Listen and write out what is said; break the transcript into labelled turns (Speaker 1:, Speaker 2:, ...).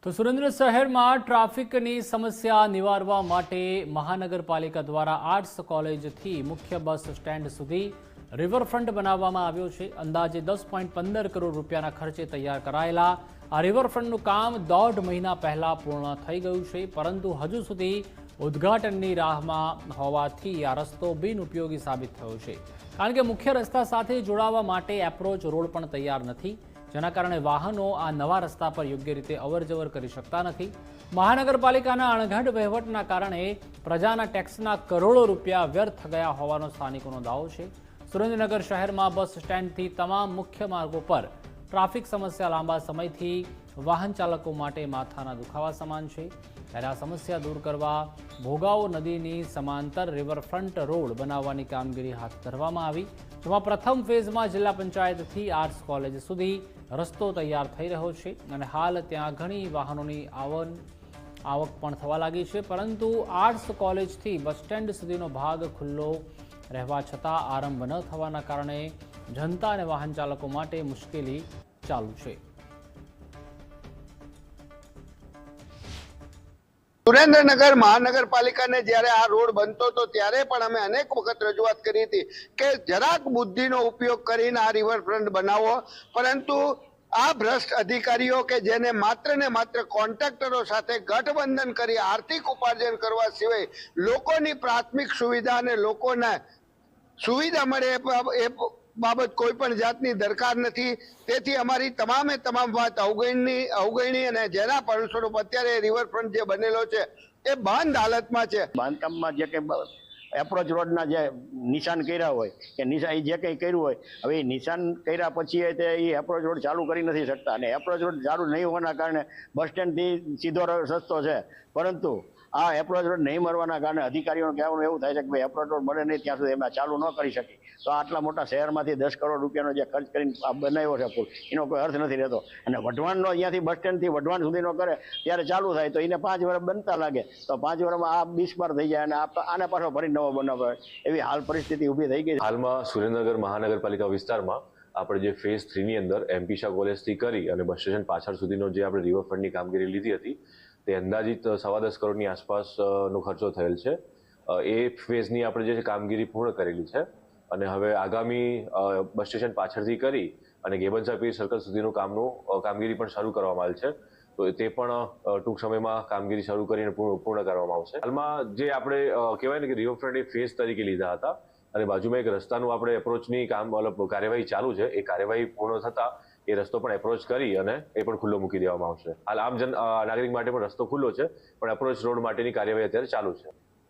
Speaker 1: તો સુરેન્દ્ર શહેરમાં ટ્રાફિકની સમસ્યા નિવારવા માટે મહાનગરપાલિકા દ્વારા આર્ટ્સ કોલેજથી મુખ્ય બસ સ્ટેન્ડ સુધી રિવરફ્રન્ટ બનાવવામાં આવ્યો છે। અંદાજે 10.15 કરોડ રૂપિયાના ખર્ચે તૈયાર કરાયેલા આ રિવરફ્રન્ટનું કામ 1.5 મહિના પહેલા પૂર્ણ થઈ ગયું છે, પરંતુ હજુ સુધી ઉદ્ઘાટનની રાહમાં હોવાથી આ રસ્તો બિનઉપયોગી સાબિત થયો છે, કારણ કે મુખ્ય રસ્તા સાથે જોડાવા માટે એપ્રોચ રોડ પણ તૈયાર નથી, જેના કારણે વાહનો આ નવા રસ્તા પર યોગ્ય રીતે અવરજવર કરી શકતા નથી। મહાનગરપાલિકાના અણઘડ વહીવટના કારણે પ્રજાના ટેક્સના કરોડો રૂપિયા વ્યર્થ ગયા હોવાનો સ્થાનિકોનો દાવો છે। સુરેન્દ્રનગર શહેરમાં બસ સ્ટેન્ડથી તમામ મુખ્ય માર્ગો પર ટ્રાફિક સમસ્યા લાંબા સમયથી વાહન ચાલકો માટે માથાના દુખાવા સમાન છે। ત્યારે આ સમસ્યા દૂર કરવા ભોગાવો નદીની સમાંતર રિવરફ્રન્ટ રોડ બનાવવાની કામગીરી હાથ ધરવામાં આવી, જેમાં પ્રથમ ફેઝમાં જિલ્લા પંચાયતથી આર્ટ્સ કોલેજ સુધી રસ્તો તૈયાર થઈ રહ્યો છે અને હાલ ત્યાં ઘણી વાહનોની આવક પણ થવા લાગી છે, પરંતુ આર્ટ્સ કોલેજથી બસ સ્ટેન્ડ સુધીનો ભાગ ખુલ્લો રહેવા છતાં આરંભ ન થવાના કારણે જનતા અને વાહન ચાલકો માટે મુશ્કેલી ચાલુ છે।
Speaker 2: સુરેન્દ્રનગર મહાનગરપાલિકાને જ્યારે આ રોડ બનતો હતો ત્યારે પણ અમે અનેક વખત રજૂઆત કરી હતી કે જરાક બુદ્ધિનો ઉપયોગ કરીને આ રિવરફ્રન્ટ બનાવો, પરંતુ આ ભ્રષ્ટ અધિકારીઓ કે જેને માત્ર ને માત્ર કોન્ટ્રાક્ટરો સાથે ગઠબંધન કરી આર્થિક ઉપાર્જન કરવા સિવાય લોકોની પ્રાથમિક સુવિધા અને લોકોને સુવિધા મળે એ બાબત કોઈ પણ જાતની દરકાર નથી। તેથી અમારી તમામે તમામ વાત અવગણી અને જેના પરિસ્વરૂપ અત્યારે રિવરફ્રન્ટ જે બનેલો છે એ બંધ હાલતમાં છે।
Speaker 3: બાંધકામમાં જે કંઈ એપ્રોચ રોડના જે નિશાન કર્યા હોય કે જે કંઈ કર્યું હોય, હવે એ નિશાન કર્યા પછી એ એપ્રોચ રોડ ચાલુ કરી નથી શકતા, અને એપ્રોચ રોડ ચાલુ નહીં હોવાના કારણે બસ સ્ટેન્ડથી સીધો રસ્તો છે, પરંતુ આ એપ્રોચ રોડ નહીં મળવાના કારણે અધિકારીઓને કહેવાનું એવું થાય છે કે ભાઈ એપ્રોચ રોડ મળે નહીં ત્યાં સુધી એમને ચાલુ ન કરી શકી, તો આટલા મોટા શહેરમાંથી 10 કરોડ રૂપિયાનો જે ખર્ચ કરીને આ બનાવ્યો છે પુલ, એનો કોઈ અર્થ નથી રહેતો। અને વઢવાણનો અહીંયાથી બસ સ્ટેન્ડથી વઢવાણ સુધીનો કરે ત્યારે ચાલુ થાય તો એને 5 વર્ષ બનતા લાગે, તો 5 વર્ષમાં આ બિસ્માર થઈ જાય અને આને પાછો ફરી નવો બનાવવો એવી હાલ પરિસ્થિતિ ઊભી થઈ ગઈ।
Speaker 4: હાલમાં સુરેન્દ્રનગર મહાનગરપાલિકા વિસ્તારમાં આપણે જે ફેઝ 3 ની અંદર એમપી શાહ કોલેજથી કરી અને બસ સ્ટેશન પાછળ સુધીનો જે આપણે રિવરફ્રન્ટની કામગીરી લીધી હતી તે અંદાજિત 10.25 કરોડની આસપાસનો ખર્ચો થયેલ છે। એ ફેઝની આપણે જે કામગીરી પૂર્ણ કરેલી છે અને હવે આગામી બસ સ્ટેશન પાછળથી કરી અને ગેબનશા પીર સર્કલ સુધીનું કામગીરી પણ શરૂ કરવામાં આવેલ છે, તો તે પણ ટૂંક સમયમાં કામગીરી શરૂ કરીને પૂર્ણ કરવામાં આવશે। હાલમાં જે આપણે કહેવાય ને કે રિવરફ્રન્ટ એ ફેઝ તરીકે લીધા હતા અને બાજુમાં એક રસ્તાનું આપણે એપ્રોચની કાર્યવાહી ચાલુ છે, એ કાર્યવાહી પૂર્ણ થતાં એ રસ્તો પણ એપ્રોચ કરી અને એ પણ ખુલ્લો મૂકી દેવામાં આવશે। હાલ નાગરિક માટે પણ રસ્તો ખુલ્લો છે, પણ એપ્રોચ રોડ માટેની કાર્યવાહી અત્યારે ચાલુ છે।